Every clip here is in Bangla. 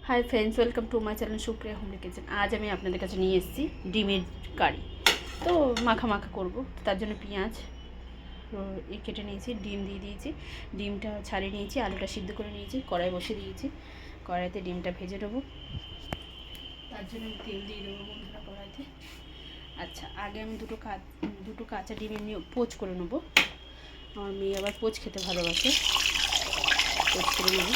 Hi friends, welcome to my channel Supriya homely kitchen. আজ আমি আপনাদের কাছে নিয়ে এসেছি ডিমের কারি। তো মাখা মাখা করব, তার জন্য পেঁয়াজ কেটে নিয়েছি, ডিম দিয়ে দিয়েছি, ডিমটা ছাড়িয়ে নিয়েছি, আলুটা সিদ্ধ করে নিয়েছি, কড়াই বসিয়ে দিয়েছি, কড়াইতে ডিমটা ভেজে নেবো। তার জন্য আমি তেল দিয়ে দেবো বন্ধুরা কড়াইতে। আচ্ছা, আগে আমি দুটো কাঁচা ডিমের নিয়ে পোচ করে নেবো। আমার মেয়ে আবার পোচ খেতে ভালোবাসে, পোচ করে নেবো।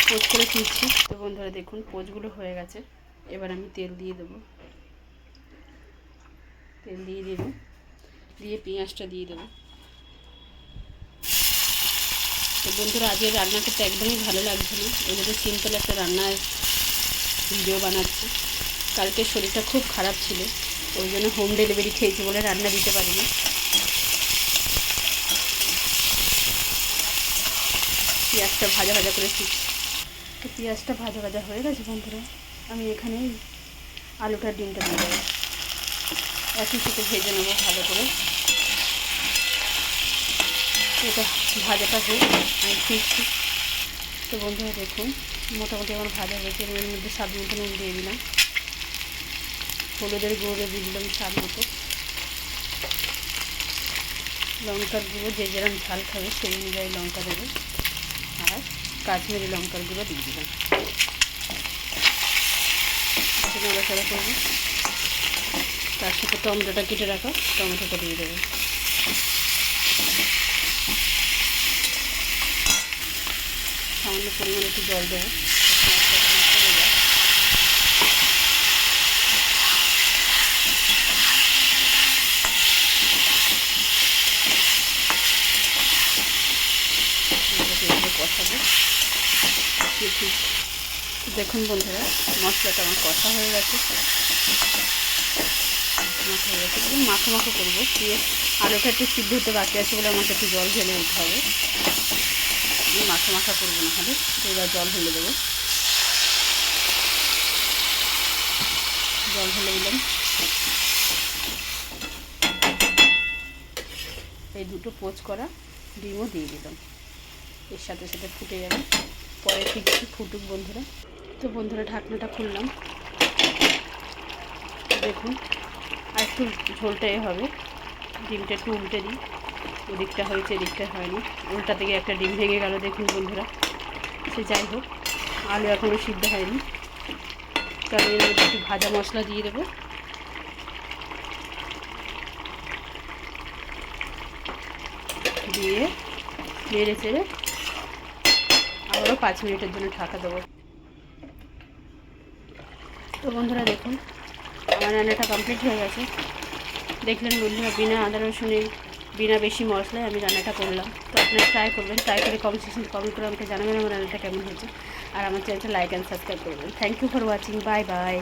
পোচ করে তুলছি। তো বন্ধুরা দেখুন, পোচগুলো হয়ে গেছে। এবার আমি তেল দিয়ে দেবো, তেল দিয়ে দেবো, দিয়ে পেঁয়াজটা দিয়ে দেবো। তো বন্ধুরা, আজকের রান্নাটা তো একদমই ভালো লাগছে না, ওই জন্য সিম্পল একটা রান্নার ভিডিও বানাচ্ছি। কালকে শরীরটা খুব খারাপ ছিল, ওই জন্য হোম ডেলিভারি খেয়েছি বলে রান্না দিতে পারিনি। পেঁয়াজটা ভাজা ভাজা করেছি। তো পেঁয়াজটা ভাজা ভাজা হয়ে গেছে বন্ধুরা, আমি এখানে আলুটার ডিমটা দিয়ে দেবো, একই সাথে ভেজে নেবো ভালো করে। এটা ভাজাটা হোক, আমি ফিরছি। তো বন্ধুরা দেখুন, মোটামুটি আমার ভাজা হয়েছে। এর মধ্যে স্বাদ মতো নুন দিয়ে দিলাম, হলুদের গুঁড়ো দিয়ে দিলাম স্বাদ মতো, লঙ্কার গুঁড়ো যে যেরকম ঝাল খাবে সেই অনুযায়ী লঙ্কা দেবে, আর কাশ্মীরি লঙ্কার গুঁড়ো দিয়ে দিলাম। নাড়াচাড়া করবো, তার সাথে টমেটোটা কেটে রাখা, টমেটোটা দিয়ে দেবো। সামান্য পরিমাণে একটু জল দেবো, কষাবো। দেখুন বন্ধুরা, মশলাটা আমার কষা হয়ে গেছে, মাখা হয়ে গেছে, একদম মাখো মাখো করবো। দিয়ে আলুটা একটু সিদ্ধ হতে বাকি আছে বলে আমাকে একটু জল ঢেলে দিতে হবে, মাখা মাখা করবো না হলে। এবার জল ঢেলে দেবো, জল ঢেলে দিলাম। এই দুটো পোচ করা ডিমও দিয়ে দিলাম, এর সাথে সাথে ফুটে যাবে। পরে ফিরছি, ফুটুক বন্ধুরা। তো বন্ধুরা ঢাকনাটা খুললাম, দেখুন আর একটু ঝোলটা হবে। ডিমটা একটু উল্টে দিই, এদিকটা হয়েছে এদিকটা হয়নি, উল্টা থেকে একটা ডিম ভেঙে গেল। দেখুন বন্ধুরা, সে যাই হোক, আলু এখনও সিদ্ধ হয়নি, কারণ এর মধ্যে একটু ভাজা মশলা দিয়ে দেবো। দিয়ে নেড়ে চেড়ে আবারও 5 মিনিটের জন্য ঢাকা দেবো। তো বন্ধুরা দেখুন, আমার রান্নাটা কমপ্লিট হয়ে গেছে। দেখলেন বন্ধুরা, বিনা আদা রসুনে, বিনা বেশি মশলায় আমি রান্নাটা করলাম। তো আপনারা ট্রাই করবেন, ট্রাই করে কমেন্ট করে আমাকে জানাবেন আমার রান্নাটা কেমন হয়েছে। আর আমার চ্যানেলটা লাইক অ্যান্ড সাবস্ক্রাইব করবেন। Thank you for watching, bye by.